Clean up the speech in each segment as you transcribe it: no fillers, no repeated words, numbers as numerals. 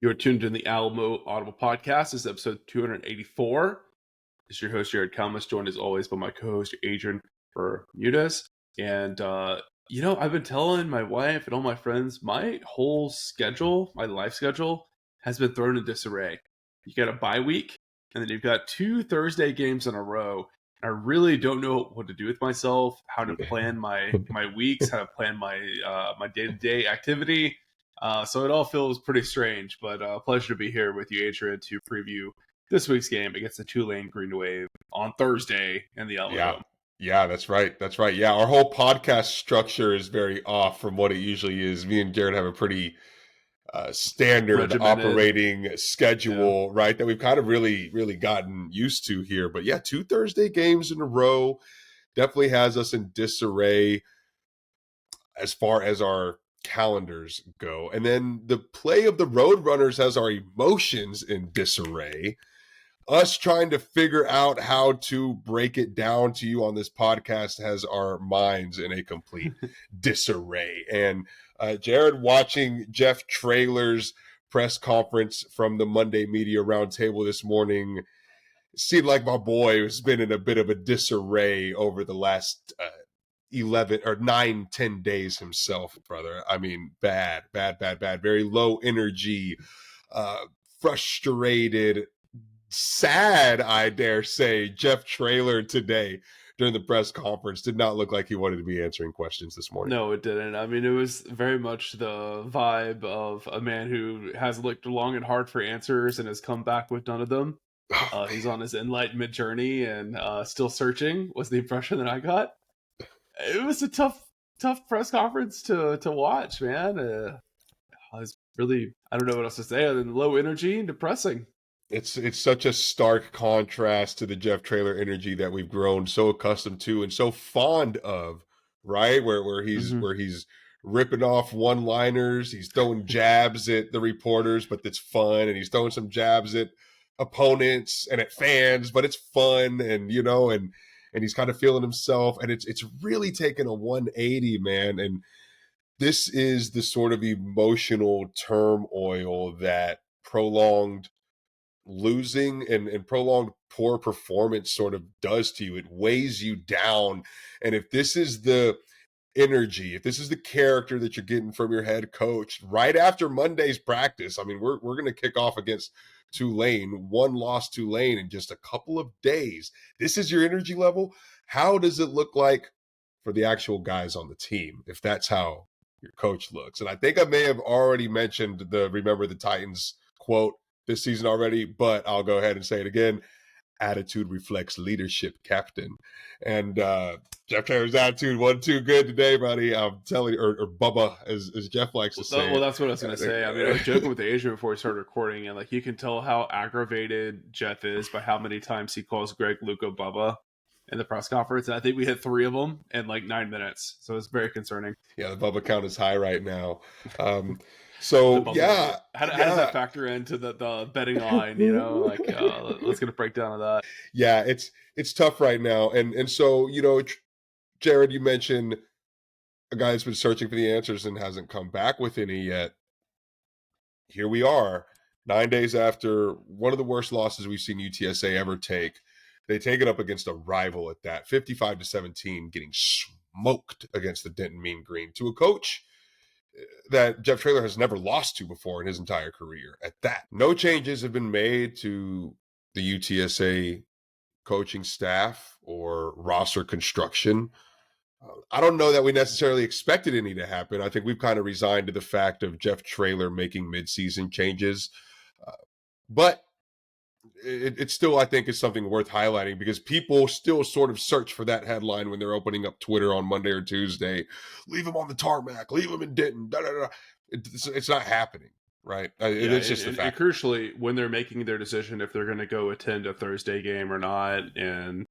You're tuned in the Alamo Audible Podcast. This is episode 284. This is your host, Jared Kalmus, joined as always by my co-host, Adrian Bermudez. And, I've been telling my wife and all my friends, my whole schedule, my life schedule, has been thrown in disarray. You got a bye week, and then you've got 2 Thursday games in a row. I really don't know what to do with myself, how to plan my weeks, how to plan my my day-to-day activity. So it all feels pretty strange, but pleasure to be here with you, Adrian, to preview this week's game against the Tulane Green Wave on Thursday in the Alamo Dome. Yeah, that's right. Yeah, our whole podcast structure is very off from what it usually is. Me and Jared have a pretty standard Regimented operating schedule, right? That we've kind of really gotten used to here. But yeah, 2 Thursday games in a row definitely has us in disarray as far as our calendars go. And then the play of the Roadrunners has our emotions in disarray. Us trying to figure out how to break it down to you on this podcast has our minds in a complete disarray. And Jared, watching Jeff Traylor's press conference from the Monday Media Roundtable this morning, seemed like my boy has been in a bit of a disarray over the last 10 days himself, brother. I mean, bad. Very low energy, frustrated, sad, I dare say. Jeff Traylor today during the press conference did not look like he wanted to be answering questions this morning. No, it didn't. I mean, it was very much the vibe of a man who has looked long and hard for answers and has come back with none of them. He's on his enlightenment journey and still searching, was the impression that I got. It was a tough press conference to watch, man. I was really, I don't know what else to say other than low energy and depressing. It's such a stark contrast to the Jeff Traylor energy that we've grown so accustomed to and so fond of, right? Where he's ripping off one-liners, he's throwing jabs at the reporters, but it's fun, and he's throwing some jabs at opponents and at fans, but it's fun, and and he's kind of feeling himself, and it's really taken a 180, man. And this is the sort of emotional turmoil that prolonged losing and prolonged poor performance sort of does to you. It weighs you down. And if this is the energy, if this is the character that you're getting from your head coach right after Monday's practice, I mean, we're going to kick off against Tulane, 1-loss Tulane in just a couple of days. This is your energy level. How does it look like for the actual guys on the team if that's how your coach looks? And I think I may have already mentioned the Remember the Titans quote this season already, but I'll go ahead and say it again. Attitude reflects leadership, Captain. And Jeff Taylor's attitude wasn't too good today, buddy. I'm telling you, or Bubba, as Jeff likes to say. Well, that's what I was going to say. I mean, I was joking with Asia before we started recording, and you can tell how aggravated Jeff is by how many times he calls Greg Luca Bubba in the press conference. And I think we hit 3 of them in 9 minutes. So it's very concerning. Yeah, the Bubba count is high right now. So yeah, how does that factor into the betting line? Let's get a breakdown of that. Yeah, it's tough right now, and so Jared, you mentioned a guy that's been searching for the answers and hasn't come back with any yet. Here we are, 9 days after one of the worst losses we've seen UTSA ever take. They take it up against a rival at that, 55-17, getting smoked against the Denton Mean Green to a coach that Jeff Traylor has never lost to before in his entire career at that. No changes have been made to the UTSA coaching staff or roster construction. I don't know that we necessarily expected any to happen. I think we've kind of resigned to the fact of Jeff Traylor making midseason changes. But it still, I think, is something worth highlighting because people still sort of search for that headline when they're opening up Twitter on Monday or Tuesday. Leave him on the tarmac. Leave him in Denton. Da, da, da. It's not happening, right? It's just a fact. And crucially, when they're making their decision if they're going to go attend a Thursday game or not, and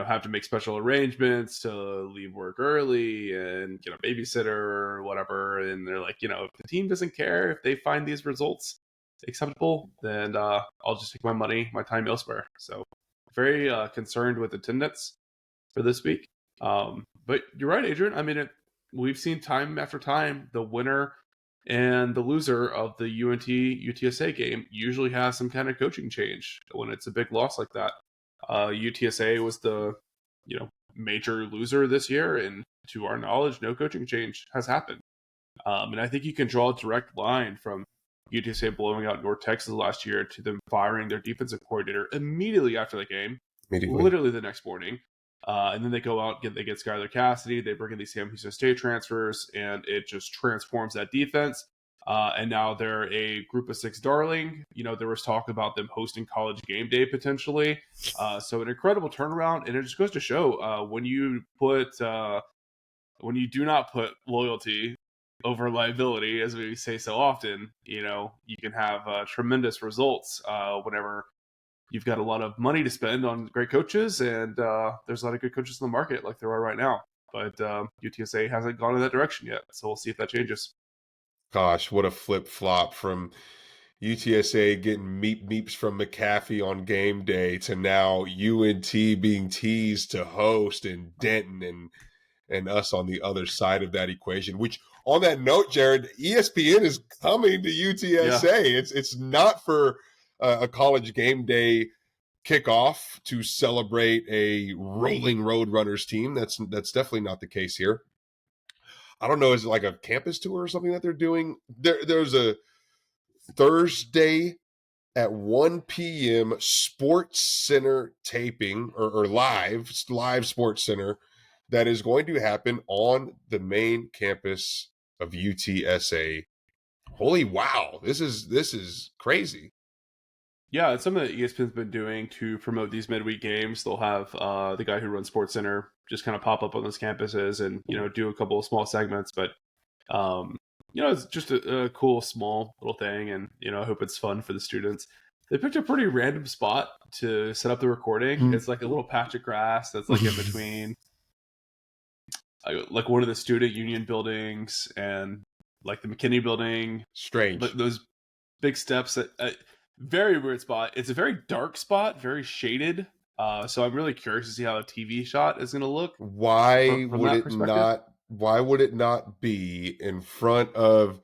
have to make special arrangements to leave work early and get a babysitter or whatever, and they're like, if the team doesn't care if they find these results acceptable, then I'll just take my money, my time elsewhere. So very concerned with attendance for this week. But you're right, Adrian. I mean, we've seen time after time the winner And the loser of the UNT UTSA game usually has some kind of coaching change when it's a big loss like that. UTSA was the major loser this year, and to our knowledge, no coaching change has happened. And I think you can draw a direct line from UTSA blowing out North Texas last year to them firing their defensive coordinator immediately after the game, literally the next morning. And then they go out, they get Skylar Cassidy, they bring in these San Francisco State transfers, and it just transforms that defense. And now they're a group of six darling. There was talk about them hosting college game day potentially. So an incredible turnaround, and it just goes to show when you do not put loyalty over liability, as we say so often, you can have tremendous results whenever you've got a lot of money to spend on great coaches, and there's a lot of good coaches in the market like there are right now. But UTSA hasn't gone in that direction yet, so we'll see if that changes. Gosh, what a flip-flop from UTSA getting meeps from McAfee on game day to now UNT being teased to host, and Denton and us on the other side of that equation. Which, on that note, Jared, ESPN is coming to UTSA. Yeah. It's not for a college game day kickoff to celebrate a rolling Roadrunners team. That's definitely not the case here. I don't know, is it like a campus tour or something that they're doing? There's a Thursday at 1 p.m. Sports Center taping or live Sports Center that is going to happen on the main campus of UTSA. Holy wow, this is crazy. Yeah, it's something that ESPN's been doing to promote these midweek games. They'll have the guy who runs Sports Center just kind of pop up on those campuses and do a couple of small segments. But it's just a cool small little thing, and I hope it's fun for the students. They picked a pretty random spot to set up the recording. Mm-hmm. It's like a little patch of grass that's like in between like one of the student union buildings and like the McKinney building. Strange. But those big steps that very weird spot. It's a very dark spot, very shaded. So I'm really curious to see how a TV shot is going to look. Why would it not be in front of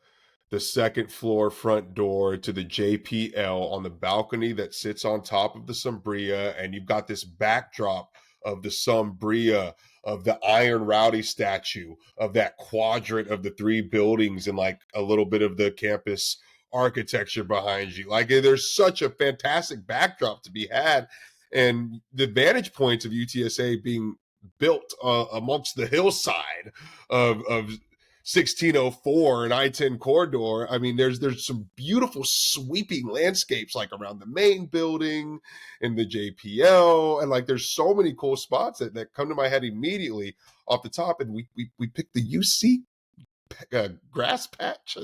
the second floor front door to the JPL on the balcony that sits on top of the Sombria, and you've got this backdrop of the Sombria, of the Iron Rowdy statue, of that quadrant of the three buildings, and like a little bit of the campus architecture behind you. Like, there's such a fantastic backdrop to be had, and the vantage points of UTSA being built amongst the hillside of 1604 and I-10 corridor. I mean, there's some beautiful sweeping landscapes like around the main building and the JPL, and like there's so many cool spots that come to my head immediately off the top. And we picked the UC grass patch.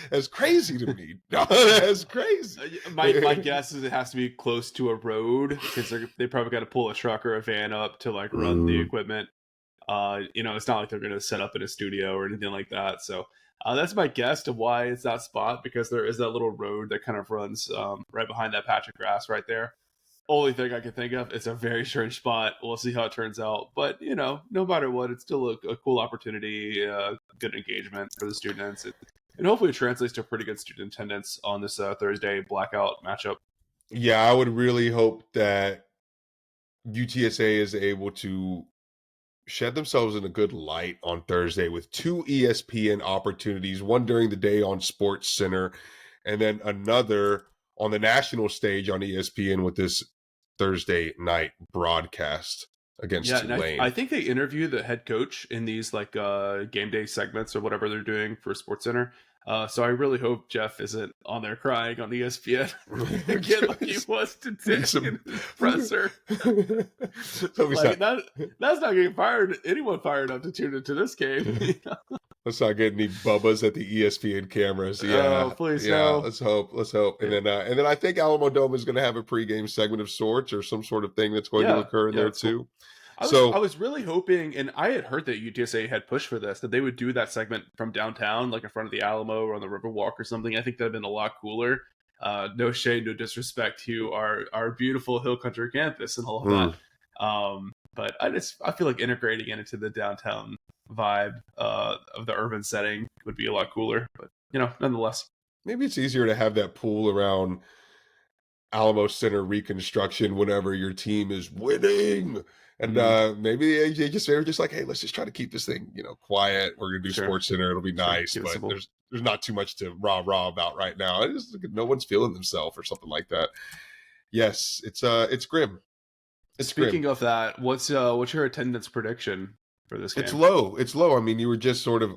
That's crazy to me. That's crazy. My guess is it has to be close to a road, because they probably got to pull a truck or a van up to like run the equipment. It's not like they're going to set up in a studio or anything like that. So that's my guess to why it's that spot, because there is that little road that kind of runs right behind that patch of grass right there. Only thing I can think of. It's a very strange spot. We'll see how it turns out. But, no matter what, it's still a cool opportunity, good engagement for the students. And hopefully it translates to pretty good student attendance on this Thursday blackout matchup. Yeah, I would really hope that UTSA is able to shed themselves in a good light on Thursday with two ESPN opportunities, one during the day on Sports Center, and then another on the national stage on ESPN with this Thursday night broadcast against Tulane. I think they interview the head coach in these like game day segments or whatever they're doing for Sports Center. So I really hope Jeff isn't on there crying on ESPN again like he was today in the presser. Like, that's not getting anyone fired up to tune into this game. Let's not get any bubbas at the ESPN cameras. Yeah, please no. No. Let's hope. And then I think Alamo Dome is going to have a pregame segment of sorts or some sort of thing that's going to occur in there too. Cool. I was really hoping, and I had heard that UTSA had pushed for this, that they would do that segment from downtown, like in front of the Alamo or on the Riverwalk or something. I think that'd been a lot cooler. No shade, no disrespect to our beautiful Hill Country campus and all of that. But I feel like integrating it into the downtown vibe of the urban setting would be a lot cooler. But nonetheless. Maybe it's easier to have that pool around Alamo Center reconstruction whenever your team is winning. And maybe they're just like, hey, let's just try to keep this thing, quiet. We're gonna do Sure. Sports Center. It'll be nice, Keep it but simple. there's not too much to rah about right now. No one's feeling themselves or something like that. Yes, it's grim. It's grim. Speaking of that, what's your attendance prediction for this It's game? low. It's low. I mean, you were just sort of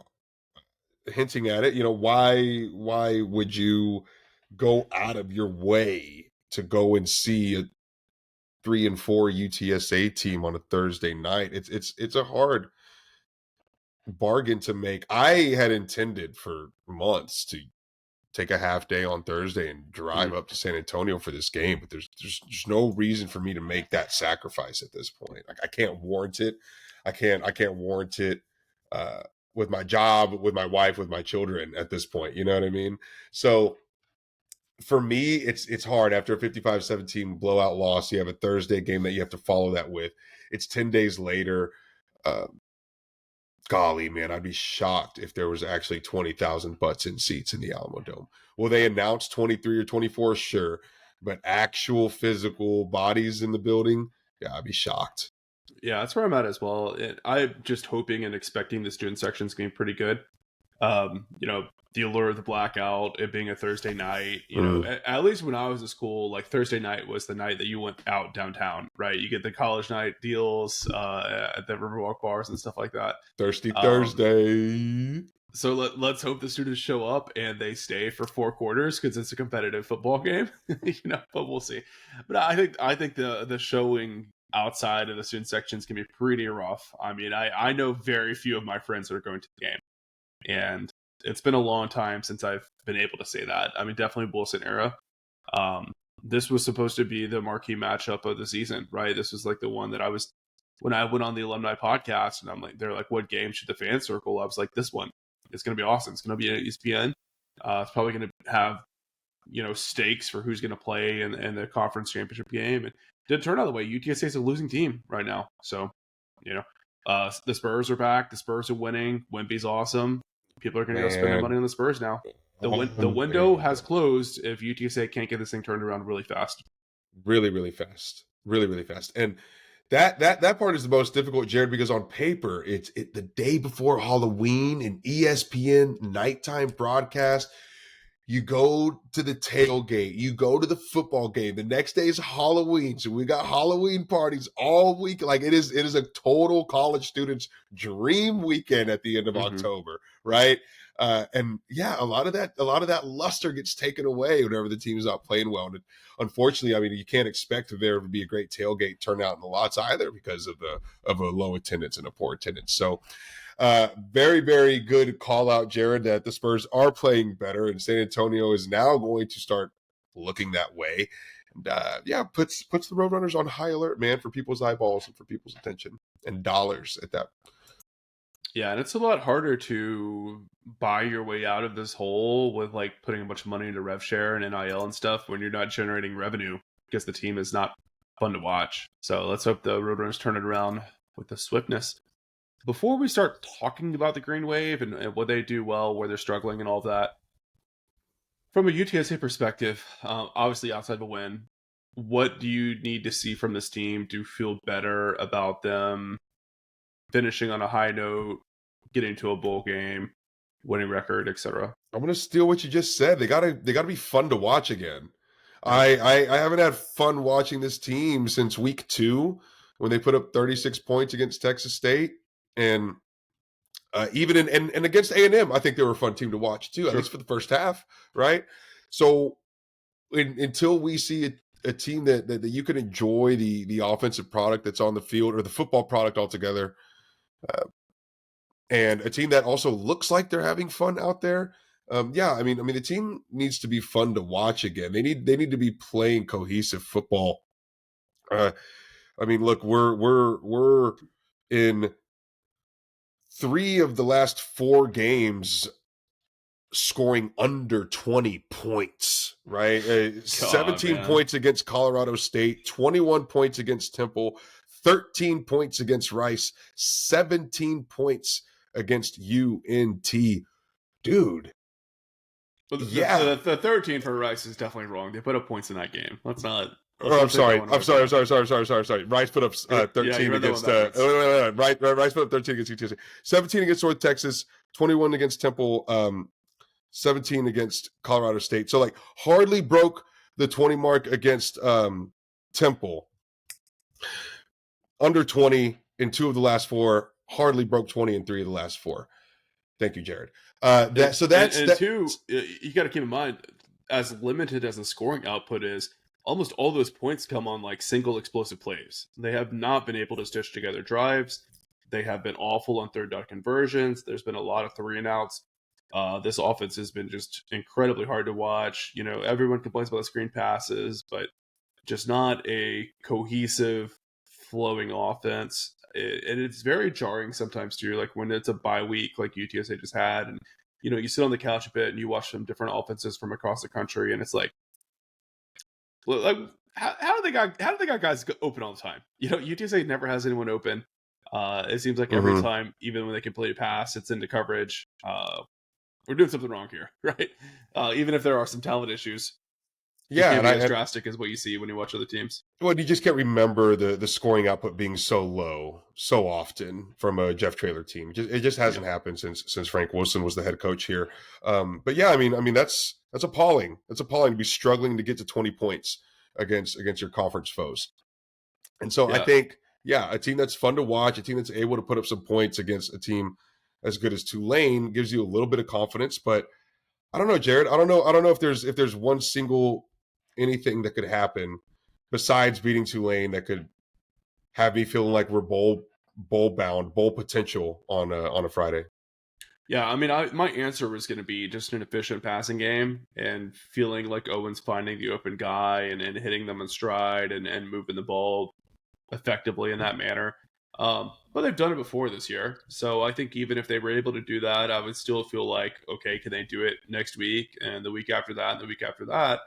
hinting at it. Why would you go out of your way to go and see a 3-4 UTSA team on a Thursday night? It's a hard bargain to make. I had intended for months to take a half day on Thursday and drive up to San Antonio for this game, but there's no reason for me to make that sacrifice at this point. Like, I can't warrant it. I can't warrant it with my job, with my wife, with my children at this point. You know what I mean? So for me, it's hard after a 55-17 blowout loss. You have a Thursday game that you have to follow that with. It's 10 days later. Golly, man, I'd be shocked if there was actually 20,000 butts in seats in the Alamo Dome. Will they announce 23 or 24? Sure. But actual physical bodies in the building, yeah, I'd be shocked. Yeah, that's where I'm at as well. I'm just hoping and expecting the student section is going to be pretty good. The allure of the blackout, it being a Thursday night, at least when I was at school, like Thursday night was the night that you went out downtown, right? You get the college night deals at the Riverwalk bars and stuff like that. Thirsty Thursday. So let's hope the students show up and they stay for 4 quarters because it's a competitive football game, but we'll see. But I think the showing outside of the student sections can be pretty rough. I mean, I know very few of my friends that are going to the game. And it's been a long time since I've been able to say that. I mean, definitely Wilson era. This was supposed to be the marquee matchup of the season, right? This was like the one that when I went on the alumni podcast and I'm like, they're like, what game should the fans circle? I was like, this one. It's going to be awesome. It's going to be an ESPN. It's probably going to have, stakes for who's going to play in the conference championship game. And it didn't turn out the way. UTSA is a losing team right now. So, the Spurs are back. The Spurs are winning. Wimpy's awesome. People are going to go spend their money on the Spurs now. The window has closed if UTSA can't get this thing turned around really fast. Really, really fast. Really, really fast. And that part is the most difficult, Jared, because on paper, it's the day before Halloween, an ESPN nighttime broadcast. You go to the tailgate. You go to the football game. The next day is Halloween. So we got Halloween parties all week. Like it is a total college student's dream weekend at the end of October, right? And yeah, a lot of that luster gets taken away whenever the team's not playing well. And unfortunately, I mean, you can't expect there to be a great tailgate turnout in the lots either because of a low attendance and a poor attendance. So very, very good call out, Jared, that the Spurs are playing better and San Antonio is now going to start looking that way. And puts the Roadrunners on high alert, man, for people's eyeballs and for people's attention and dollars at that. Yeah, and it's a lot harder to buy your way out of this hole with like putting a bunch of money into rev share and NIL and stuff when you're not generating revenue because the team is not fun to watch. So let's hope the Roadrunners turn it around with the swiftness. Before we start talking about the Green Wave and what they do well, where they're struggling and all of that, from a UTSA perspective, obviously outside of a win, what do you need to see from this team to feel better about them finishing on a high note, getting to a bowl game, winning record, etc.? I'm gonna steal what you just said. They gotta be fun to watch again. I haven't had fun watching this team since week 2 when they put up 36 points against Texas State. And even and against A&M, I think they were a fun team to watch too, at least for the first half, right? So until we see a team that you can enjoy the offensive product that's on the field or the football product altogether, and a team that also looks like they're having fun out there. I mean, the team needs to be fun to watch again. They need to be playing cohesive football. I mean, look, we're in 3 of the last 4 games scoring under 20 points, right? 17 points against Colorado State, 21 points against Temple, 13 points against Rice, 17 points against UNT. Dude, Well, Yeah. the 13 for Rice is definitely wrong. They put up points in that game. Oh, I'm Let's take that sorry. one I'm away sorry. from I'm sorry. Rice put up Yeah, you 13 read that one against. backwards. Rice put up 13 against UTSA. 17 against North Texas. 21 against Temple. 17 against Colorado State. So like hardly broke the 20 mark against Temple. Under 20 in 2 of the last 4. Hardly broke 20 in 3 of the last 4. Thank you, Jared. That's And that. two, you got to keep in mind, as limited as the scoring output is, almost all those points come on like single explosive plays. They have not been able to stitch together drives. They have been awful on third down conversions. There's been a lot of 3-and-outs. This offense has been just incredibly hard to watch. You know, everyone complains about the screen passes, but just not a cohesive, flowing offense. And it's very jarring sometimes too, like when it's a bye week like UTSA just had, and you know, you sit on the couch a bit and you watch some different offenses from across the country, and it's like how do they got guys open all the time? You know, UTSA never has anyone open. It seems like every time, even when they complete a pass, it's into coverage. We're doing something wrong here, right? Even if there are some talent issues, it Yeah, can't and be as drastic as what you see when you watch other teams. well, you just can't remember the scoring output being so low so often from a Jeff Traylor team. It just Yeah. hasn't happened since Frank Wilson was the head coach here. But yeah, I mean that's appalling. That's appalling to be struggling to get to 20 points against your conference foes. And so I Yeah. think, yeah, a team that's fun to watch, a team that's able to put up some points against a team as good as Tulane gives you a little bit of confidence. But I don't know, Jared. I don't know if there's one single anything that could happen besides beating Tulane that could have me feeling like we're bowl bound, bowl potential on a Friday. Yeah, I mean, my answer was going to be just an efficient passing game and feeling like Owen's finding the open guy and hitting them in stride and moving the ball effectively in that manner. But they've done it before this year. So I think even if they were able to do that, I would still feel like, okay, can they do it next week and the week after that and the week after that?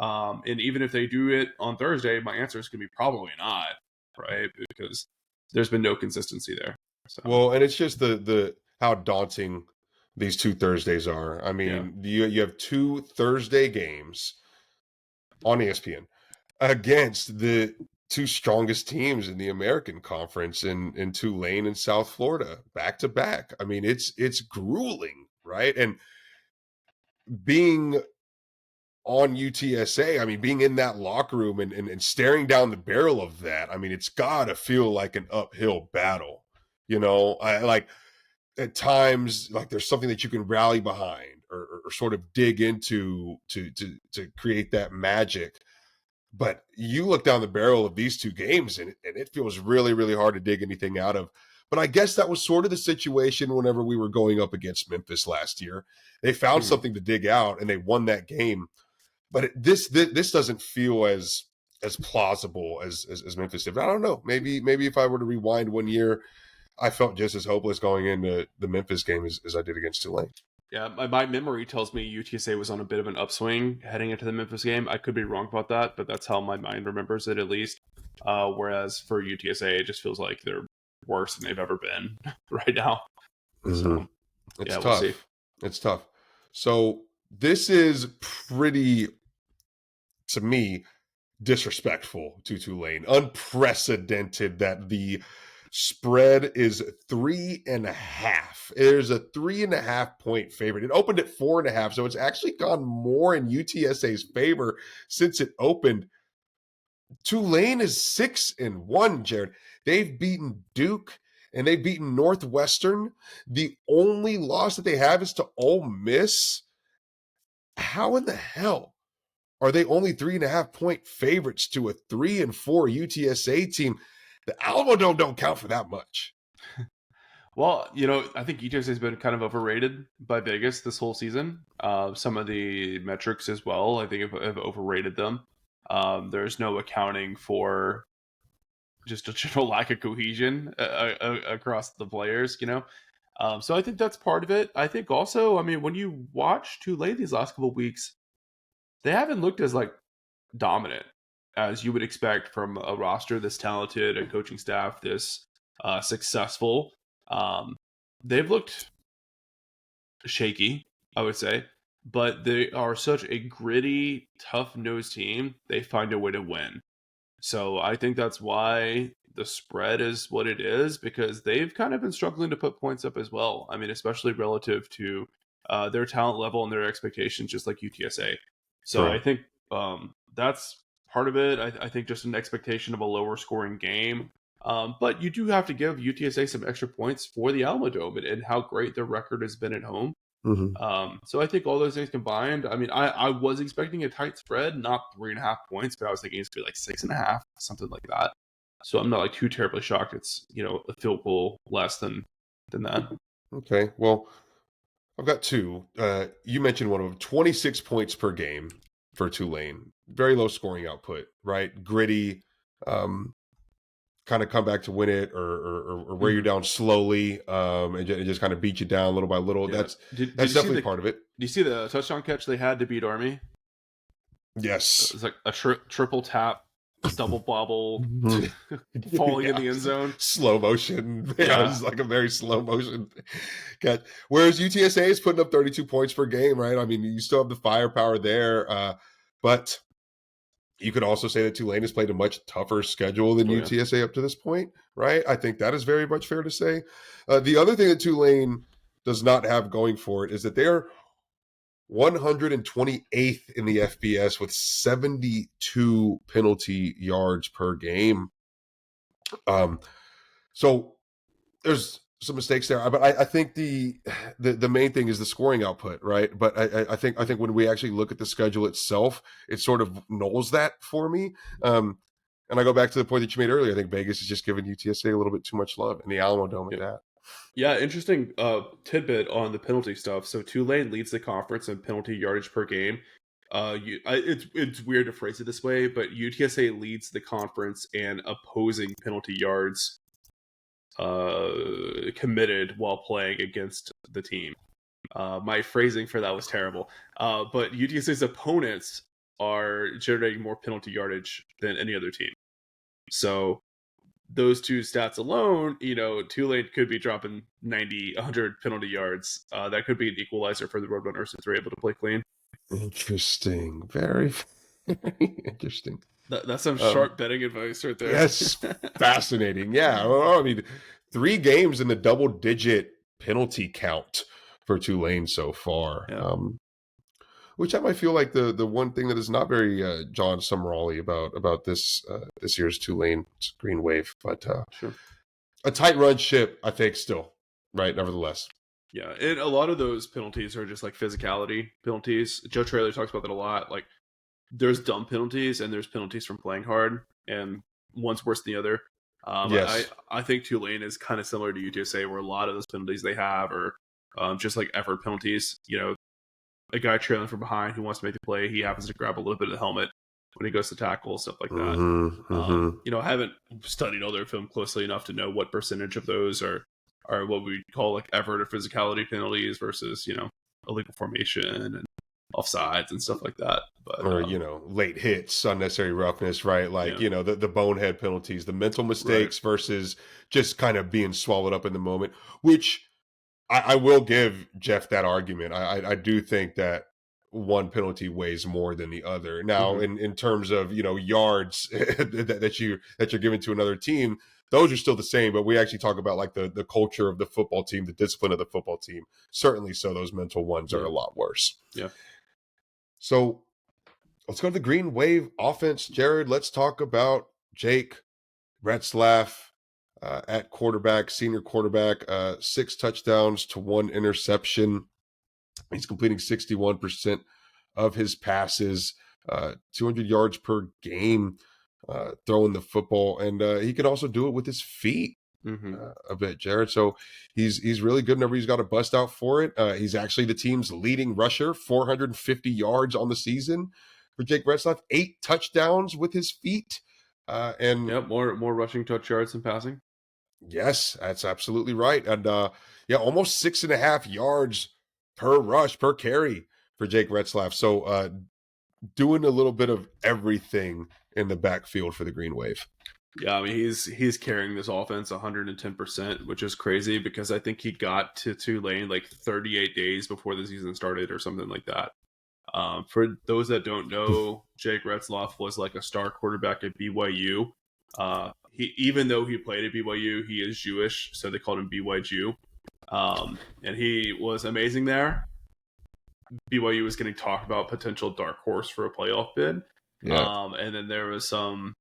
And even if they do it on Thursday, my answer is going to be probably not, right? Because there's been no consistency there. So, Well, and it's just the how daunting these 2 Thursdays are. I yeah. mean, you have 2 Thursday games on ESPN against the 2 strongest teams in the American Conference in Tulane and South Florida back to back. I mean, it's grueling, right? And being on UTSA, I mean, being in that locker room and staring down the barrel of that, I mean, it's got to feel like an uphill battle. You know, I like at times like there's something that you can rally behind or sort of dig into to create that magic. But you look down the barrel of these 2 games and it feels really, really hard to dig anything out of. But I guess that was sort of the situation whenever we were going up against Memphis last year. They found Mhm. something to dig out and they won that game. But this doesn't feel as plausible as Memphis did. But I don't know. Maybe if I were to rewind 1 year, I felt just as hopeless going into the Memphis game as I did against Tulane. Yeah, my memory tells me UTSA was on a bit of an upswing heading into the Memphis game. I could be wrong about that, but that's how my mind remembers it at least. Whereas for UTSA, it just feels like they're worse than they've ever been right now. Mm-hmm. So It's yeah, we'll see. tough. It's tough. So this is pretty, to me, disrespectful to Tulane. Unprecedented that the spread is 3.5. There's a 3.5 point favorite. It opened at 4.5, so it's actually gone more in UTSA's favor since it opened. Tulane is 6-1, Jared. They've beaten Duke and they've beaten Northwestern. The only loss that they have is to Ole Miss. How in the hell are they only 3.5 point favorites to a 3-4 UTSA team? The Alamo Dome don't count for that much. Well, you know, I think UTSA has been kind of overrated by Vegas this whole season. Some of the metrics as well, I think, have overrated them. There's no accounting for just a general lack of cohesion across the players, you know. So I think that's part of it. I think also, I mean, when you watch Tulane these last couple of weeks, they haven't looked as like dominant as you would expect from a roster this talented, a coaching staff this successful. Um, they've looked shaky, I would say. but they are such a gritty, tough-nosed team. They find a way to win. So I think that's why the spread is what it is, because they've kind of been struggling to put points up as well. I mean, especially relative to their talent level and their expectations, just like UTSA. So I True. think that's part of it. I think just an expectation of a lower scoring game. But you do have to give UTSA some extra points for the Alamo Dome and how great their record has been at home. Mm-hmm. So I think all those things combined, I mean, I was expecting a tight spread, not 3.5 points, but I was thinking it's gonna be like 6.5, something like that. So I'm not like too terribly shocked. It's, a field goal less than that. Okay. Well, I've got two. You mentioned one of them, 26 points per game for Tulane. Very low scoring output, right? Gritty, um, kind of come back to win it, or wear you Hmm. down slowly, and just kind of beat you down little by little. Yeah. Did That's you see definitely part of it. do you see the touchdown catch they had to beat Army? It Yes. was like a triple tap, double bobble, Mhm. falling in Yeah, the end zone. slow motion. Yeah, Yeah. it's like a very slow motion catch. Whereas UTSA is putting up 32 points per game, right? I mean, you still have the firepower there, but you could also say that Tulane has played a much tougher schedule than Oh yeah. UTSA up to this point, right? I think that is very much fair to say. The other thing that Tulane does not have going for it is that they're 128th in the FBS with 72 penalty yards per game. Um, so there's some mistakes there, but I think the main thing is the scoring output, right? But I think when we actually look at the schedule itself, it sort of nulls that for me. And I go back to the point that you made earlier. I think Vegas is just giving UTSA a little bit too much love, and the Alamo Dome at Yeah. that. Yeah, interesting tidbit on the penalty stuff. So Tulane leads the conference in penalty yardage per game. It's weird to phrase it this way, but UTSA leads the conference in opposing penalty yards committed while playing against the team. My phrasing for that was terrible. But UTSA's opponents are generating more penalty yardage than any other team. So those two stats alone, Tulane could be dropping 90, 100 penalty yards. That could be an equalizer for the Roadrunners if they're able to play clean. Interesting, very, very interesting. That's some Um, sharp betting advice right there. yes, fascinating. Yeah, well, I mean, 3 games in the double-digit penalty count for Tulane so far. Yeah, Which I might feel like the one thing that is not very John Summerall about this year's Tulane Green Wave, but sure. a tight run ship, I think, still right. Nevertheless, Yeah, and a lot of those penalties are just like physicality penalties. Joe Traylor talks about that a lot. Like, there's dumb penalties and there's penalties from playing hard, and one's worse than the other. I yes, I think Tulane is kind of similar to UTSA, where a lot of those penalties they have are just like effort penalties. A guy trailing from behind who wants to make the play, he happens to grab a little bit of the helmet when he goes to tackle, stuff like that. mm-hmm, mm-hmm. I haven't studied all their film closely enough to know what percentage of those are what we call like effort or physicality penalties versus illegal formation and offsides and stuff like that. But Or late hits, unnecessary roughness, right? Like yeah, the bonehead penalties, the mental right, mistakes versus just kind of being swallowed up in the moment, which I will give Jeff that argument. I do think that one penalty weighs more than the other. Now, hmm in terms of yards that you're giving to another team, those are still the same. But we actually talk about like the culture of the football team, the discipline of the football team. Certainly, so those mental ones are yeah, a lot worse. yeah. So let's go to the Green Wave offense, Jared. Let's talk about Jake Retzlaff at quarterback, senior quarterback, 6 touchdowns to 1 interception. He's completing 61% of his passes, 200 yards per game, throwing the football, and he can also do it with his feet hmm a bit, Jared. So he's really good whenever he's got a bust out for it. He's actually the team's leading rusher, 450 yards on the season for Jake Retzlaff, 8 touchdowns with his feet, and Yep, more rushing touch yards than passing. yes, that's absolutely right. And yeah, almost 6.5 yards per rush per carry for Jake Retzlaff. So doing a little bit of everything in the backfield for the Green Wave. Yeah, I mean he's carrying this offense 110%, which is crazy because I think he got to Tulane like 38 days before the season started or something like that. For those that don't know, Jake Retzlaff was like a star quarterback at BYU. He even though he played at BYU, he is Jewish, so they called him BY Jew. And he was amazing there. BYU was getting talked about potential dark horse for a playoff bid. Yeah. And then there was some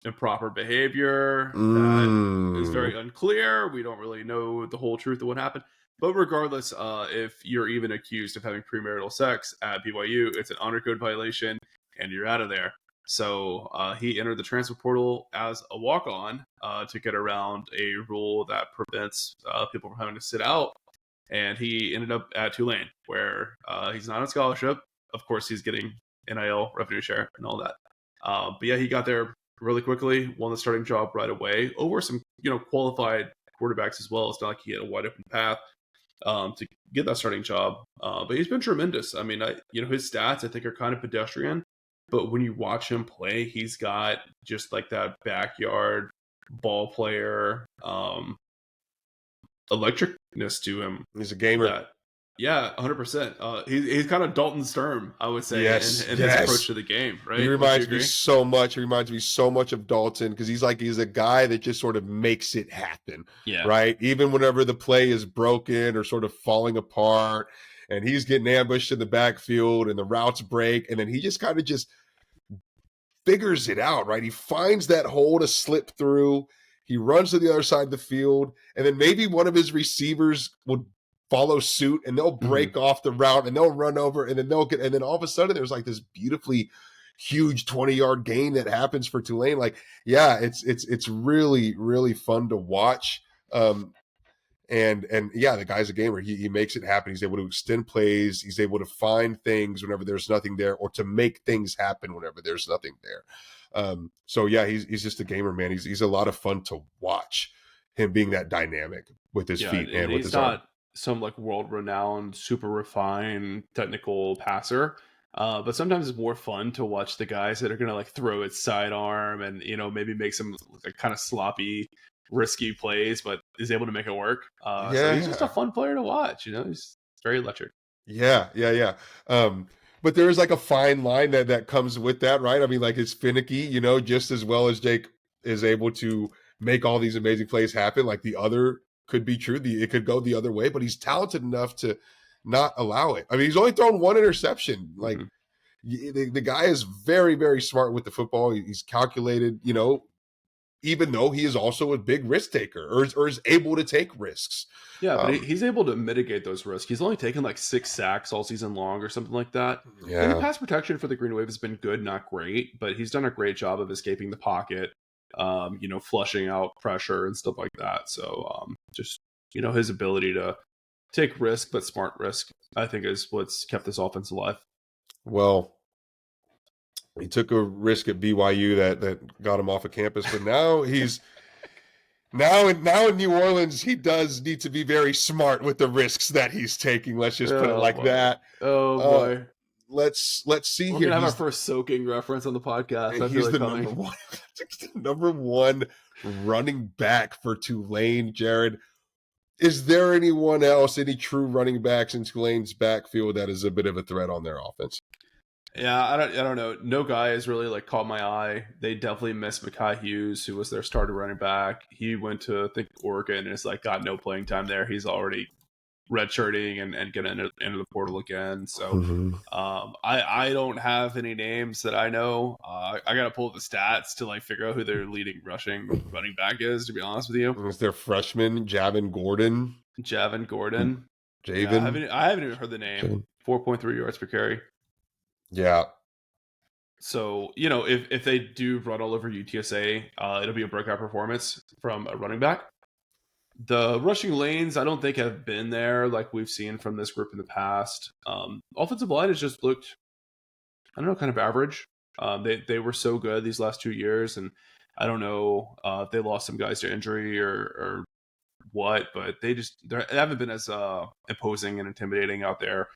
improper behavior that is Mm. very unclear. We don't really know the whole truth of what happened. But regardless, if you're even accused of having premarital sex at BYU, it's an honor code violation, and you're out of there. So he entered the transfer portal as a walk-on to get around a rule that prevents people from having to sit out. And he ended up at Tulane, where he's not on scholarship. Of course, he's getting NIL revenue share and all that. But yeah, he got there really quickly, won the starting job right away over some qualified quarterbacks as well. It's not like he had a wide open path to get that starting job. But he's been tremendous. I mean, his stats I think are kind of pedestrian, but when you watch him play, he's got just like that backyard ball player electricness to him. He's a gamer. That, yeah, 100%. He's kind of Dalton Sturm, I would say, Yes, in his approach to the game, right? He Would you reminds me agree? so much. He reminds me so much of Dalton because he's a guy that just sort of makes it happen, Yeah. right? Even whenever the play is broken or sort of falling apart, and he's getting ambushed in the backfield, and the routes break, and then he just kind of just figures it out, right? He finds that hole to slip through. He runs to the other side of the field, and then maybe one of his receivers will follow suit, and they'll break off the route, and they'll run over, and then and then all of a sudden there's like this beautifully huge 20-yard gain that happens for Tulane. Like, yeah, it's really, really fun to watch. And yeah, the guy's a gamer. He makes it happen. He's able to extend plays. He's able to find things whenever there's nothing there, or to make things happen whenever there's nothing there. So yeah, he's just a gamer, man. He's a lot of fun to watch. Him being that dynamic with his feet and with he's his arm. not some like world-renowned, super refined technical passer. But sometimes it's more fun to watch the guys that are gonna like throw its sidearm and maybe make some like, kind of sloppy, risky plays, but is able to make it work. So he's just a fun player to watch. He's very electric. Yeah. But there is like a fine line that comes with that, right? I mean, like, it's finicky, just as well as Jake is able to make all these amazing plays happen. Like, the other could be true. It could go the other way, but he's talented enough to not allow it. I mean, he's only thrown one interception. Like, the guy is very, very smart with the football. He's calculated, even though he is also a big risk taker, or is able to take risks. Yeah, but he's able to mitigate those risks. He's only taken like 6 sacks all season long or something like that. Yeah. Maybe pass protection for the Green Wave has been good, not great, but he's done a great job of escaping the pocket, flushing out pressure and stuff like that. So just, his ability to take risk, but smart risk, I think is what's kept this offense alive. Well, he took a risk at BYU that got him off of campus, but now he's now in New Orleans. He does need to be very smart with the risks that he's taking. Let's just put it like that. Oh boy. Let's see. We're here. Gonna have our first soaking reference on the podcast. He's the number one running back for Tulane. Jared, is there anyone else, any true running backs in Tulane's backfield that is a bit of a threat on their offense? Yeah, I don't know. No guy has really like caught my eye. They definitely missed Mekhi Hughes, who was their starter running back. He went to, I think, Oregon, and it's like got no playing time there. He's already redshirting and getting into the portal again. So I don't have any names that I know. I got to pull up the stats to like figure out who their leading running back is, to be honest with you. Is their freshman Javin Gordon? Javen. Javen? Yeah, I haven't even heard the name. 4.3 yards per carry. Yeah. So, if they do run all over UTSA, it'll be a breakout performance from a running back. The rushing lanes, I don't think have been there like we've seen from this group in the past. Offensive line has just looked, I don't know, kind of average. They were so good these last 2 years, and I don't know if they lost some guys to injury or what, but they haven't been as imposing and intimidating out there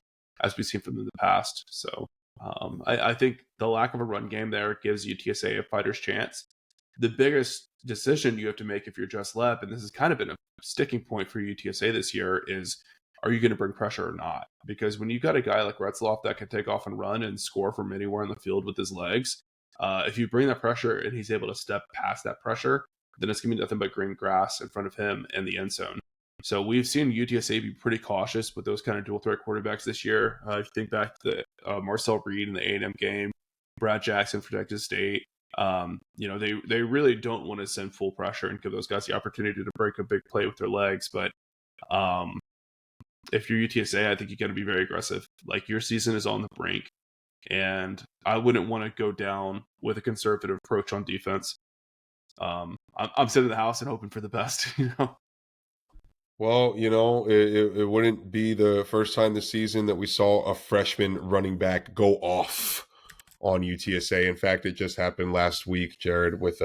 as we've seen from them in the past. So I think the lack of a run game there gives UTSA a fighter's chance. the biggest decision you have to make if you're Just Lep, and this has kind of been a sticking point for UTSA this year, is are you going to bring pressure or not? Because when you've got a guy like Retzlaff that can take off and run and score from anywhere in the field with his legs, if you bring that pressure and he's able to step past that pressure, then it's going to be nothing but green grass in front of him in the end zone. So we've seen UTSA be pretty cautious with those kind of dual threat quarterbacks this year. If you think back to Marcel Reed in the A&M game, Brad Jackson for Texas State, they really don't want to send full pressure and give those guys the opportunity to break a big play with their legs. But if you're UTSA, I think you got to be very aggressive. Like, your season is on the brink, and I wouldn't want to go down with a conservative approach on defense. I'm sitting in the house and hoping for the best, Well, it wouldn't be the first time this season that we saw a freshman running back go off on UTSA. In fact, it just happened last week, Jared, with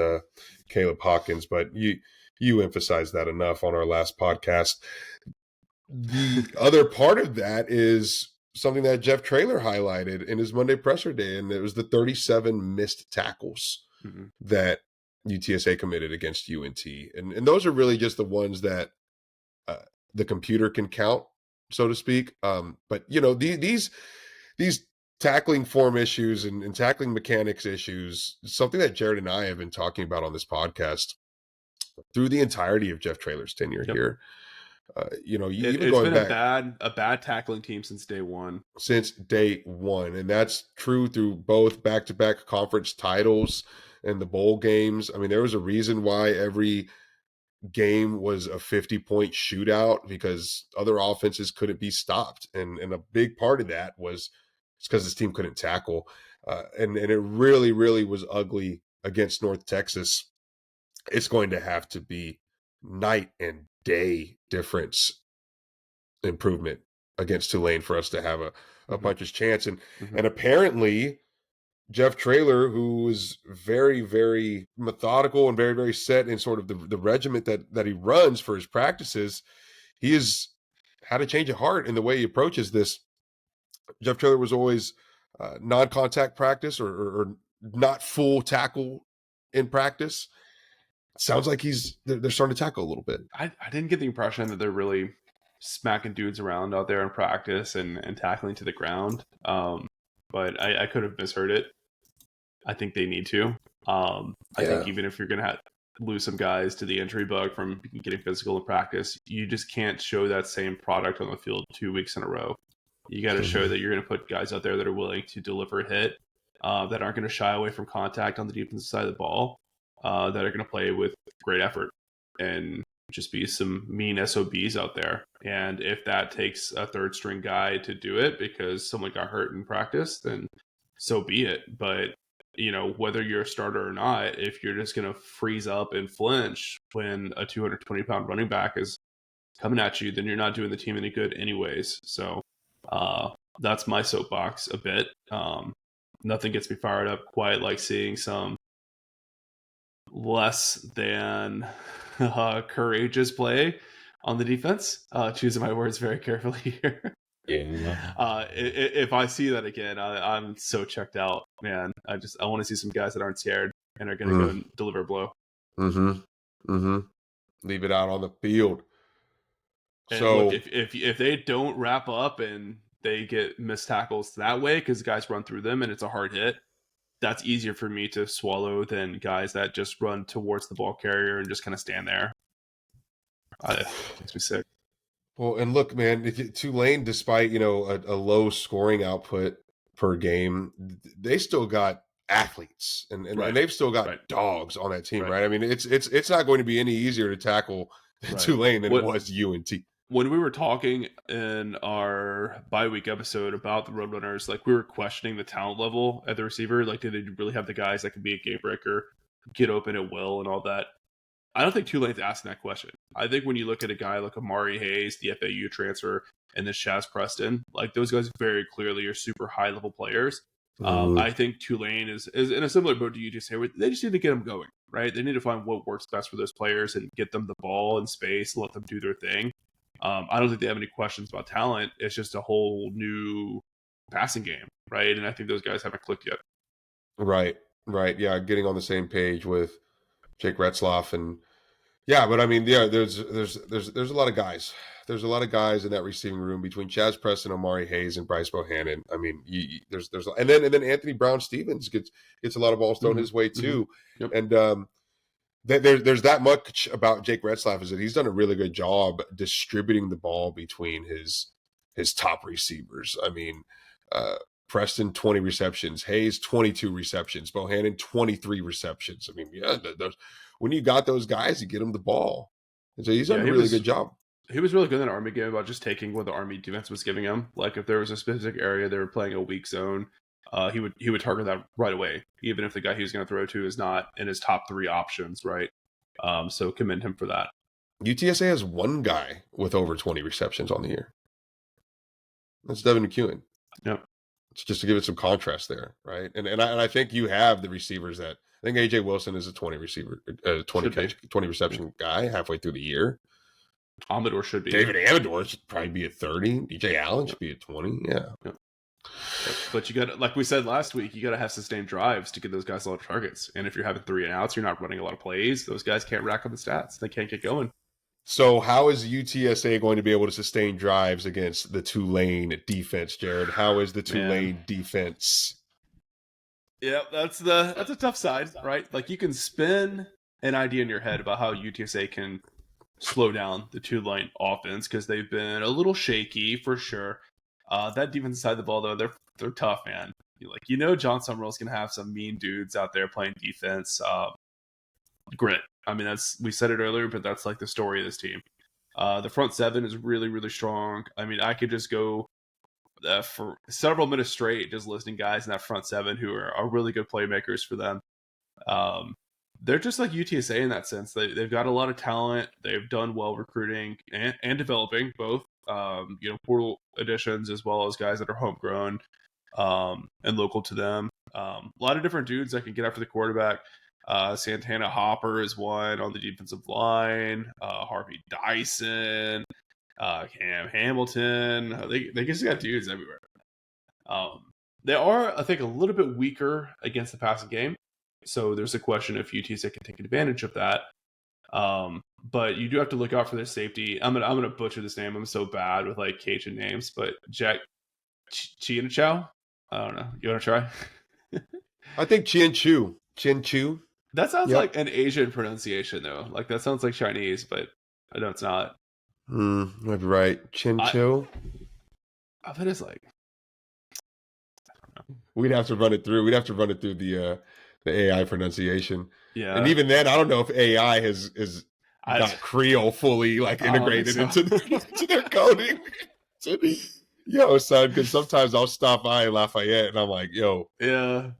Caleb Hawkins. But you emphasized that enough on our last podcast. The other part of that is something that Jeff Traylor highlighted in his Monday presser day, and it was the 37 missed tackles that UTSA committed against UNT. And those are really just the ones that the computer can count, so to speak. But these tackling form issues and tackling mechanics issues, something that Jared and I have been talking about on this podcast through the entirety of Jeff Traylor's tenure here. It's been a bad tackling team since day one. And that's true through both back-to-back conference titles and the bowl games. I mean, there was a reason why every game was a 50-point shootout, because other offenses couldn't be stopped, and a big part of that was because this team couldn't tackle, and it really, really was ugly against North Texas. It's going to have to be night and day difference improvement against Tulane for us to have a puncher's chance. And apparently Jeff Traylor, who is very, very methodical and very, very set in sort of the regiment that he runs for his practices, he has had a change of heart in the way he approaches this. Jeff Traylor was always non-contact practice or not full tackle in practice. Sounds like they're starting to tackle a little bit. I didn't get the impression that they're really smacking dudes around out there in practice and tackling to the ground. But I could have misheard it. I think they need to. I think even if you're going to lose some guys to the injury bug from getting physical in practice, you just can't show that same product on the field 2 weeks in a row. You got to show that you're going to put guys out there that are willing to deliver a hit, that aren't going to shy away from contact on the defensive side of the ball, that are going to play with great effort and just be some mean SOBs out there. And if that takes a third string guy to do it because someone got hurt in practice, then so be it. But whether you're a starter or not, if you're just going to freeze up and flinch when a 220-pound running back is coming at you, then you're not doing the team any good anyways. So that's my soapbox a bit. Nothing gets me fired up quite like seeing some less than courageous play on the defense. Choosing my words very carefully here. Yeah. If I see that again, I'm so checked out, man. I want to see some guys that aren't scared and are going to go and deliver a blow. Leave it out on the field. And so look, if they don't wrap up and they get missed tackles that way because guys run through them and it's a hard hit, that's easier for me to swallow than guys that just run towards the ball carrier and just kind of stand there. It makes me sick. Well, and look, man, Tulane, despite, a low scoring output per game, they still got athletes and they've still got dogs on that team, right? I mean, it's not going to be any easier to tackle Tulane than it was UNT. When we were talking in our bye-week episode about the Roadrunners, like, we were questioning the talent level at the receiver. Like, do they really have the guys that can be a game breaker, get open at will, and all that? I don't think Tulane's asking that question. I think when you look at a guy like Amari Hayes, the FAU transfer, and then Shaz Preston, like, those guys very clearly are super high-level players. I think Tulane is in a similar boat to UTSA, where they just need to get them going, right? They need to find what works best for those players and get them the ball in space, let them do their thing. I don't think they have any questions about talent. It's just a whole new passing game, right? And I think those guys haven't clicked yet. Right. Yeah, getting on the same page with Jake Retzlaff, and yeah, but I mean, yeah, there's a lot of guys. There's a lot of guys in that receiving room between Chaz Preston, Omari Hayes, and Bryce Bohannon. I mean, there's and then Anthony Brown Stevens gets a lot of balls thrown his way too, Yep. and there's that much about Jake Retzlaff is that he's done a really good job distributing the ball between his top receivers. I mean, Preston 20 receptions, Hayes 22 receptions, Bohannon 23 receptions. I mean, yeah, when you got those guys, you get them the ball. And so he's done a really good job. He was really good in that Army game about just taking what the Army defense was giving him. Like if there was a specific area they were playing a weak zone, he would target that right away, even if the guy he was going to throw to is not in his top 3 options, right? So commend him for that. UTSA has one guy with over 20 receptions on the year. That's Devin McEwen. Yep. It's just to give it some contrast there, right? And I think you have the receivers that I think AJ Wilson is a 20 receiver, 20 reception guy halfway through the year. Amador should be. David Amador should probably be at 30. DJ Allen should be at 20. Yeah. Yep. But you got, like we said last week, you got to have sustained drives to get those guys a lot of targets. And if you're having 3 and outs, you're not running a lot of plays. Those guys can't rack up the stats. They can't get going. So how is UTSA going to be able to sustain drives against the Tulane defense, Jared? How is the Tulane defense? Yeah, that's a tough side, right? Like you can spin an idea in your head about how UTSA can slow down the Tulane offense because they've been a little shaky for sure. That defensive side of the ball, though, they're tough, man. John Summerall's gonna have some mean dudes out there playing defense. Grit. I mean, we said it earlier, but that's like the story of this team. The front 7 is really, really strong. I mean, I could just go for several minutes straight just listing guys in that front 7 who are really good playmakers for them. They're just like UTSA in that sense. They've got a lot of talent. They've done well recruiting and developing both. Portal additions as well as guys that are homegrown and local to them. A lot of different dudes that can get after the quarterback. Santana Hopper is one on the defensive line. Harvey Dyson, Cam Hamilton. They just got dudes everywhere. They are, I think, a little bit weaker against the passing game. So there's a question if UTSA can take advantage of that. But you do have to look out for their safety. I'm gonna butcher this name. I'm so bad with like Cajun names, but Jack Chianchow. I don't know. You want to try? I think Chin-Chu. That sounds like an Asian pronunciation, though. Like that sounds like Chinese, but I know it's not. Might be right. Chin-Chu. I bet it's like. I don't know. We'd have to run it through. We'd have to run it through the AI pronunciation. Yeah. And even then, I don't know if AI has got Creole fully like integrated into their coding. Yo, son, because sometimes I'll stop by Lafayette and I'm like, yo, yeah,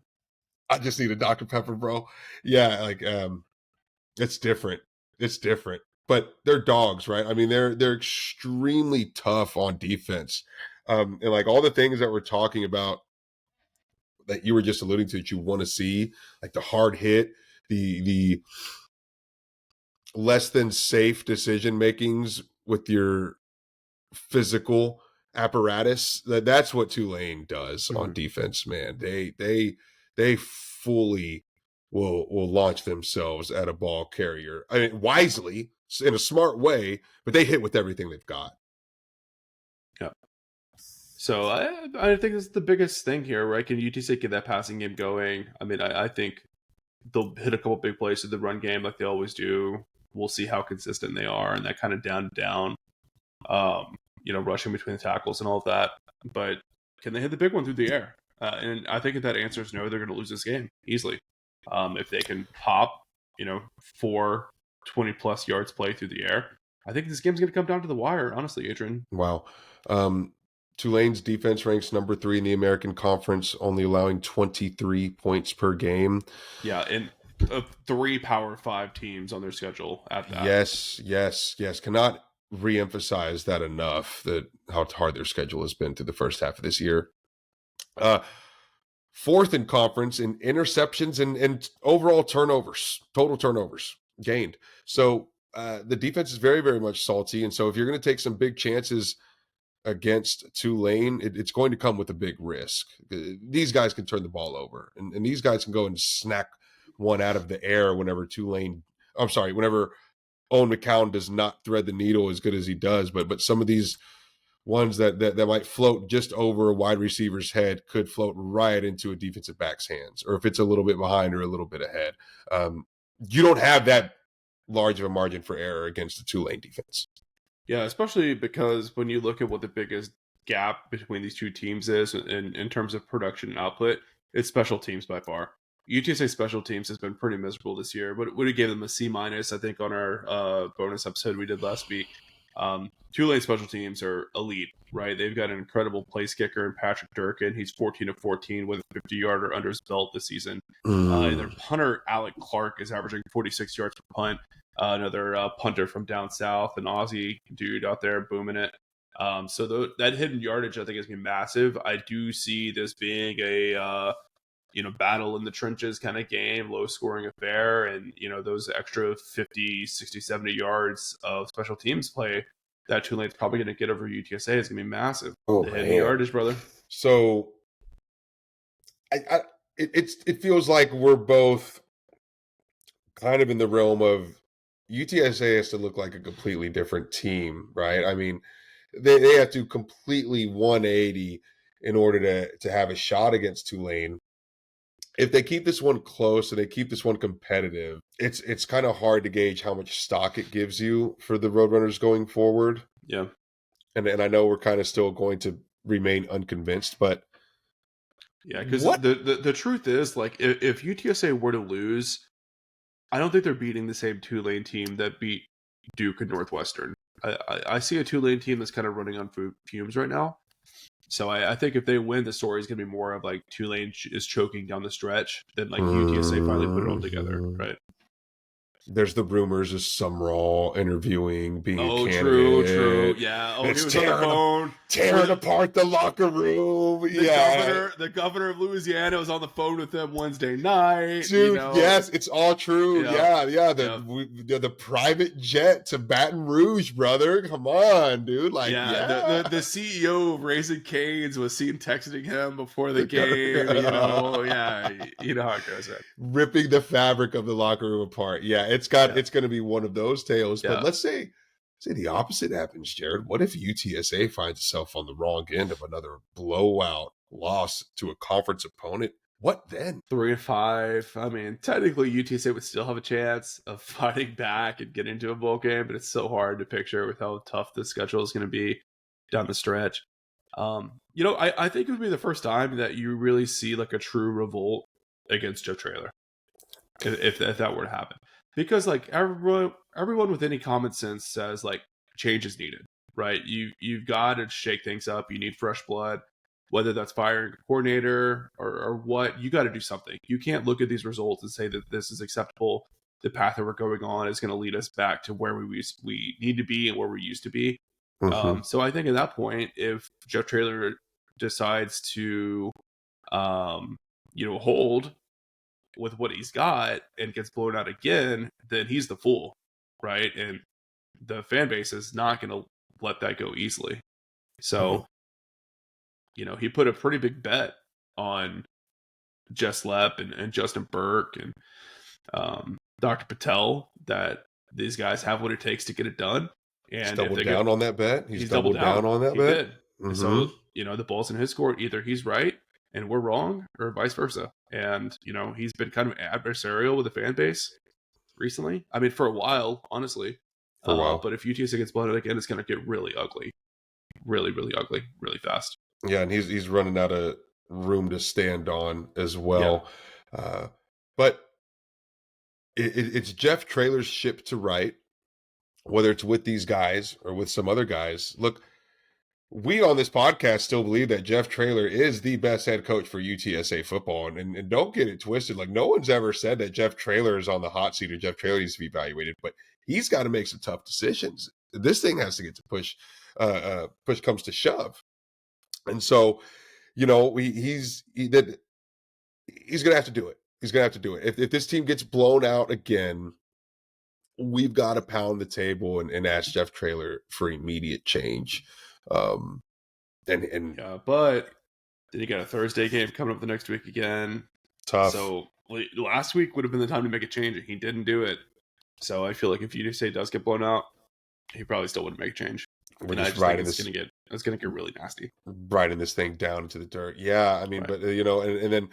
I just need a Dr. Pepper, bro. Yeah, like it's different. It's different. But they're dogs, right? I mean, they're extremely tough on defense. And like all the things that we're talking about that you were just alluding to that you want to see, like the hard hit, the less than safe decision makings with your physical apparatus. That's what Tulane does on defense, man. They fully will launch themselves at a ball carrier. I mean, wisely in a smart way, but they hit with everything they've got. Yeah. So I think that's the biggest thing here, right? Can UTSA get that passing game going? I mean, I think they'll hit a couple big plays with the run game like they always do. We'll see how consistent they are and that kind of down, rushing between the tackles and all of that. But can they hit the big one through the air? And I think if that answer is no, they're going to lose this game easily. If they can pop, 4 20-plus yards play through the air, I think this game's going to come down to the wire, honestly, Adrian. Wow. Tulane's defense ranks number 3 in the American Conference, only allowing 23 points per game. Yeah, and 3 Power 5 teams on their schedule at that. Yes. Cannot reemphasize that enough, that how hard their schedule has been through the first half of this year. 4th in conference in interceptions and overall turnovers, total turnovers gained. So the defense is very, very much salty. And so if you're going to take some big chances against Tulane, it's going to come with a big risk. These guys can turn the ball over, and these guys can go and snack one out of the air whenever Tulane I'm sorry, whenever Owen McCown does not thread the needle as good as he does, but some of these ones that might float just over a wide receiver's head could float right into a defensive back's hands, or if it's a little bit behind or a little bit ahead. You don't have that large of a margin for error against the Tulane defense. Yeah, especially because when you look at what the biggest gap between these two teams is in terms of production and output, it's special teams by far. UTSA special teams has been pretty miserable this year, but would have gave them a C minus, I think, on our bonus episode we did last week. Tulane special teams are elite, right? They've got an incredible place kicker in Patrick Durkin. He's 14 of 14 with a 50-yarder under his belt this season. And their punter, Alec Clark, is averaging 46 yards per punt. Another punter from down south, an Aussie dude out there booming it. So that hidden yardage, I think, is going to be massive. I do see this being a battle in the trenches kind of game, low scoring affair, and those extra 50, 60, 70 yards of special teams play that Tulane's probably going to get over UTSA is going to be massive. Oh, the hidden yardage, brother. So it feels like we're both kind of in the realm of UTSA has to look like a completely different team, right? I mean, they have to completely 180 in order to have a shot against Tulane. If they keep this one close and they keep this one competitive, it's kind of hard to gauge how much stock it gives you for the Roadrunners going forward. Yeah. And I know we're kind of still going to remain unconvinced, but yeah, because the truth is, like, if UTSA were to lose, I don't think they're beating the same Tulane team that beat Duke and Northwestern. I see a Tulane team that's kind of running on fumes right now. So I think if they win, the story is going to be more of like Tulane is choking down the stretch than like UTSA finally put it all together, right? There's the rumors of Sumrall interviewing, being a candidate. True. Yeah. Oh, it's he was on the phone. Tearing apart the locker room. The governor of Louisiana was on the phone with them Wednesday night. Dude, yes, it's all true. Yeah. The private jet to Baton Rouge, brother. Come on, dude. Like, the CEO of Raising Cane's was seen texting him before the game. You know how it goes. Right? Ripping the fabric of the locker room apart. Yeah, it's going to be one of those tales. But let's say the opposite happens, Jared. What if UTSA finds itself on the wrong end of another blowout loss to a conference opponent? What then? 3-5. I mean, technically UTSA would still have a chance of fighting back and getting into a bowl game, but it's so hard to picture with how tough the schedule is going to be down the stretch. I think it would be the first time that you really see like a true revolt against Jeff Traylor, if that were to happen. Because like everyone with any common sense says like change is needed, right? You've got to shake things up. You need fresh blood, whether that's firing a coordinator or what. You got to do something. You can't look at these results and say that this is acceptable. The path that we're going on is going to lead us back to where we need to be and where we used to be. Mm-hmm. So I think at that point, if Jeff Traylor decides to, hold with what he's got and gets blown out again, then he's the fool, right? And the fan base is not going to let that go easily. So, he put a pretty big bet on Jess Lepp and Justin Burke and Dr. Patel that these guys have what it takes to get it done. And he's doubled down on that bet. He's doubled down on that bet. Did. Mm-hmm. So, the ball's in his court. Either he's right and we're wrong, or vice versa. And, he's been kind of adversarial with the fan base recently. I mean, for a while, honestly. For a while. But if UTSA gets blown out again, it's going to get really ugly. Really, really ugly, really fast. Yeah, and he's running out of room to stand on as well. Yeah. But it's Jeff Traylor's ship to right, whether it's with these guys or with some other guys. Look, we on this podcast still believe that Jeff Traylor is the best head coach for UTSA football. And don't get it twisted. Like, no one's ever said that Jeff Traylor is on the hot seat or Jeff Traylor needs to be evaluated, but he's got to make some tough decisions. This thing has to get to push comes to shove. And so, he's going to have to do it. He's going to have to do it. If this team gets blown out again, we've got to pound the table and ask Jeff Traylor for immediate change. But then you got a Thursday game coming up the next week again. Tough. So last week would have been the time to make a change, and he didn't do it. So I feel like if UTSA does get blown out, he probably still wouldn't make a change. We're And I just just think riding it's this, gonna get really nasty. riding this thing down into the dirt. Yeah, I mean, Right. but and then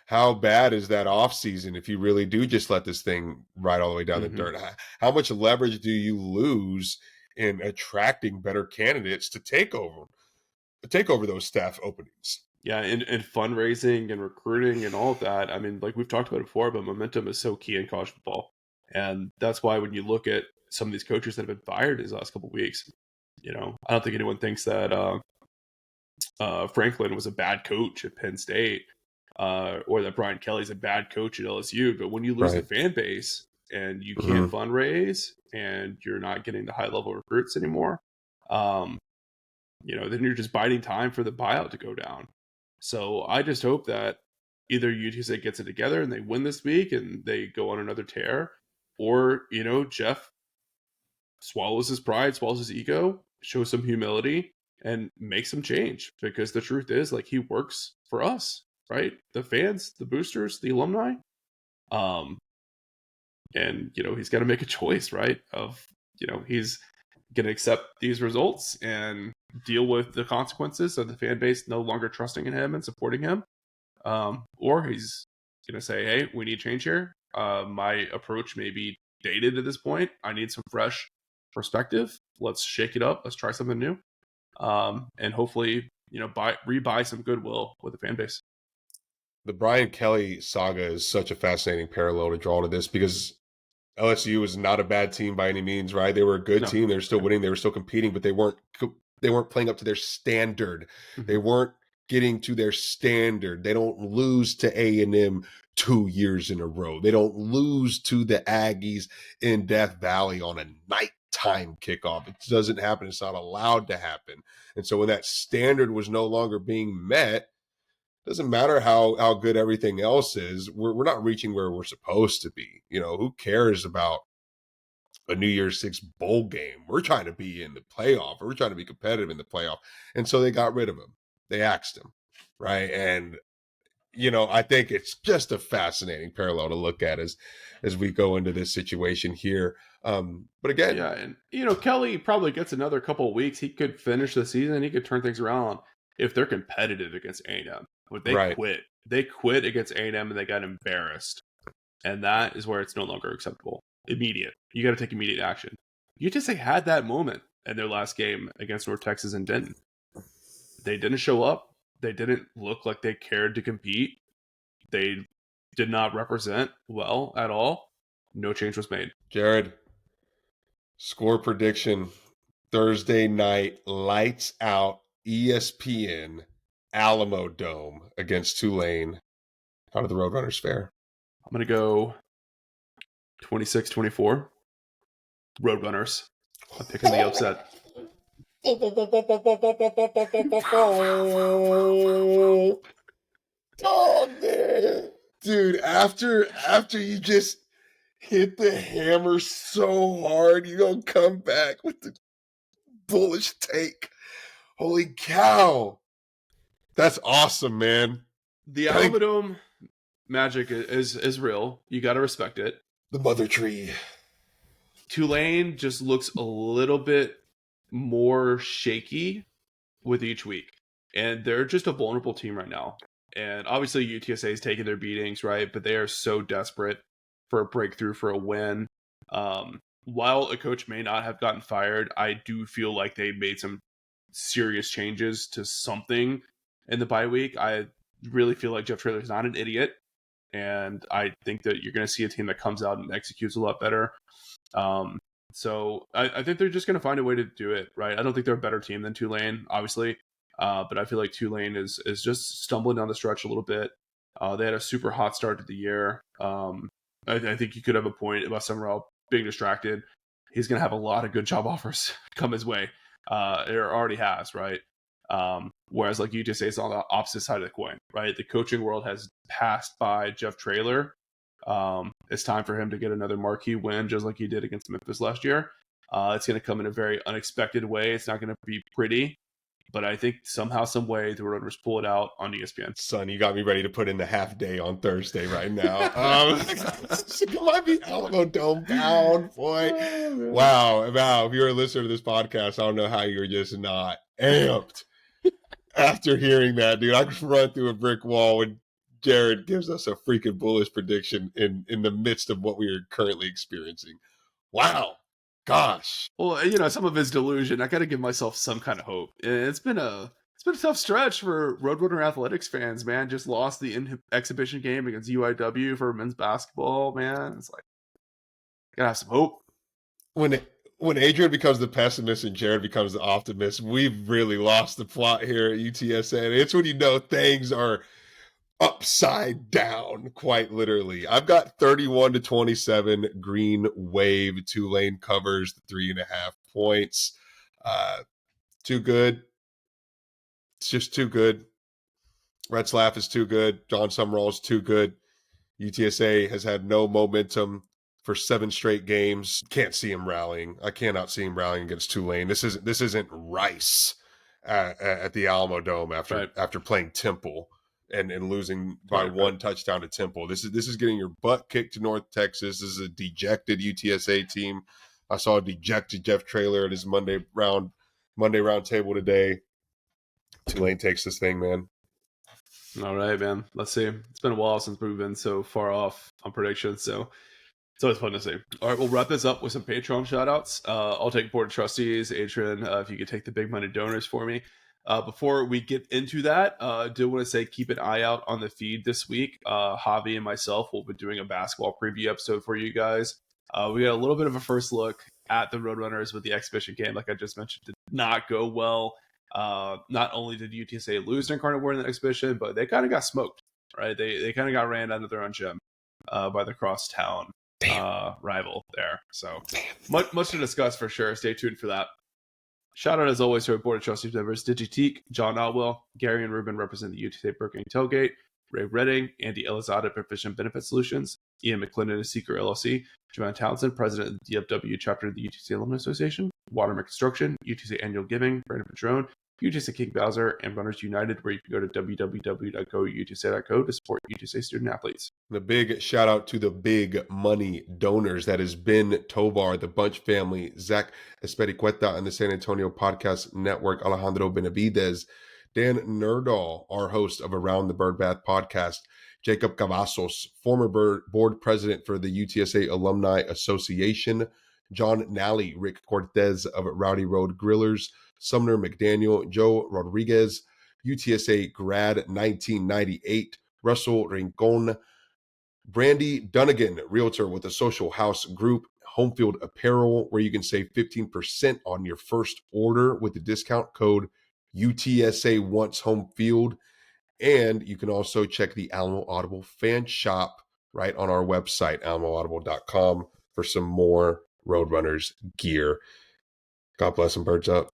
how bad is that off season if you really do just let this thing ride all the way down the Mm-hmm. dirt? How much leverage do you lose in attracting better candidates to take over those staff openings? Yeah, and fundraising and recruiting and all of that. I mean, like we've talked about it before, but momentum is so key in college football. And that's why when you look at some of these coaches that have been fired these last couple of weeks, I don't think anyone thinks that Franklin was a bad coach at Penn State, or that Brian Kelly's a bad coach at LSU. But when you lose the Right. fan base and you can't Mhm. fundraise and you're not getting the high level recruits anymore, um, then you're just biding time for the buyout to go down. So I just hope that either UTSA gets it together and they win this week and they go on another tear, or Jeff swallows his pride, swallows his ego, shows some humility, and makes some change. Because the truth is, like, he works for us, right? The fans, the boosters, the alumni. Um, and he's got to make a choice, right? Of he's going to accept these results and deal with the consequences of the fan base no longer trusting in him and supporting him, or he's going to say, "Hey, we need change here. My approach may be dated at this point. I need some fresh perspective. Let's shake it up. Let's try something new, and hopefully, rebuy some goodwill with the fan base." The Brian Kelly saga is such a fascinating parallel to draw to this because LSU was not a bad team by any means, right? They were a good No, team. They were still yeah. winning. They were still competing, but they weren't playing up to their standard. They Mm-hmm. weren't getting to their standard. They don't lose to A&M 2 years in a row. They don't lose to the Aggies in Death Valley on a nighttime kickoff. It doesn't happen. It's not allowed to happen. And so when that standard was no longer being met, doesn't matter how good everything else is, we're not reaching where we're supposed to be. Who cares about a New Year's Six bowl game? We're trying to be in the playoff, or we're trying to be competitive in the playoff. And so they got rid of him. They axed him, right? And I think it's just a fascinating parallel to look at as we go into this situation here. But again, Yeah, and Kelly probably gets another couple of weeks. He could finish the season. He could turn things around if they're competitive against A&M. But they right. quit. They quit against A&M and they got embarrassed. And that is where it's no longer acceptable. Immediate. You got to take immediate action. UTSA had that moment in their last game against North Texas and Denton. They didn't show up. They didn't look like they cared to compete. They did not represent well at all. No change was made. Jared, score prediction Thursday night, lights out, ESPN, Alamo Dome against Tulane. How did the Roadrunners fare? I'm going to go 26-24. Roadrunners. I'm picking the upset. Oh man, dude! After you just hit the hammer so hard, you don't come back with the bullish take. Holy cow! That's awesome, man. The I think Alamodome magic is real. You got to respect it. the mother tree. Tulane just looks a little bit more shaky with each week. And they're just a vulnerable team right now. And obviously UTSA is taking their beatings, right? But they are so desperate for a breakthrough, for a win. While a coach may not have gotten fired, I do feel like they made some serious changes to something in the bye week. I really feel like Jeff Traylor is not an idiot. And I think that you're going to see a team that comes out and executes a lot better. Um, so I think they're just going to find a way to do it, right? I don't think they're a better team than Tulane, obviously, but I feel like Tulane is just stumbling down the stretch a little bit. They had a super hot start to the year. I think you could have a point about Summerall being distracted. He's going to have a lot of good job offers come his way. It already has, right? Whereas like UTSA is on the opposite side of the coin, right? The coaching world has passed by Jeff Traylor. It's time for him to get another marquee win, just like he did against Memphis last year. It's going to come in a very unexpected way. It's not going to be pretty, but I think somehow, some way, the Roadrunners pull it out on ESPN. Son, you got me ready to put in the half day on Thursday right now. It might be Alamo Dome bound, boy. Oh, Wow. If you're a listener to this podcast, I don't know how you're just not amped after hearing that, dude. I could run through a brick wall when Jared gives us a freaking bullish prediction in the midst of what we are currently experiencing. Wow. Gosh. Well, some of his delusion. I got to give myself some kind of hope. It's been a tough stretch for Roadrunner athletics fans, man. Just lost the exhibition game against UIW for men's basketball, man. It's like, gotta have some hope. When Adrian becomes the pessimist and Jared becomes the optimist, we've really lost the plot here at UTSA. It's when you know things are upside down, quite literally. I've got 31-27 Green Wave. Tulane covers the 3.5 points. Too good. It's just too good. Retzlaff is too good. John Summerall is too good. UTSA has had no momentum for 7 straight games. Can't see him rallying. I cannot see him rallying against Tulane. This isn't Rice at the Alamo Dome after playing Temple and losing by one touchdown to Temple. This is getting your butt kicked to North Texas. This is a dejected UTSA team. I saw a dejected Jeff Traylor at his Monday round table today. Tulane takes this thing, man. All right, man. Let's see. It's been a while since we've been so far off on predictions, so it's always fun to see. All right, we'll wrap this up with some Patreon shout-outs. I'll take Board of Trustees. Adrian, if you could take the big money donors for me. Before we get into that, I do want to say keep an eye out on the feed this week. Javi and myself will be doing a basketball preview episode for you guys. We got a little bit of a first look at the Roadrunners with the exhibition game, like I just mentioned, did not go well. Not only did UTSA lose their Incarnate War in the exhibition, but they kind of got smoked, right? They kind of got ran out of their own gym by the crosstown rival there. So much to discuss for sure. Stay tuned for that. Shout out as always to our Board of Trustees members: Digiteek, John Otwell, Gary and Ruben represent the UTSA Burger Tailgate, Ray Redding, Andy Elizada at Proficient Benefit Solutions, Ian McClendon of Seeker LLC, Joanne Townsend, President of the DFW chapter of the UTSA Alumni Association, Waterman Construction, UTSA Annual Giving, Brandon Padron, UTSA King Bowser, and Runners United, where you can go to www.goutsa.co to support UTSA student athletes. The big shout out to the big money donors. That is Ben Tovar, the Bunch family, Zach Espericueta, and the San Antonio Podcast Network, Alejandro Benavides, Dan Nerdahl, our host of Around the Birdbath podcast, Jacob Cavazos, former board president for the UTSA Alumni Association, John Nally, Rick Cortez of Rowdy Road Grillers, Sumner McDaniel, Joe Rodriguez, UTSA grad 1998, Russell Rincon, Brandy Dunnigan, realtor with the Social House Group, Homefield Apparel, where you can save 15% on your first order with the discount code UTSA Wants Home Field. And you can also check the Alamo Audible fan shop right on our website, alamoaudible.com, for some more Roadrunners gear. God bless and birds up.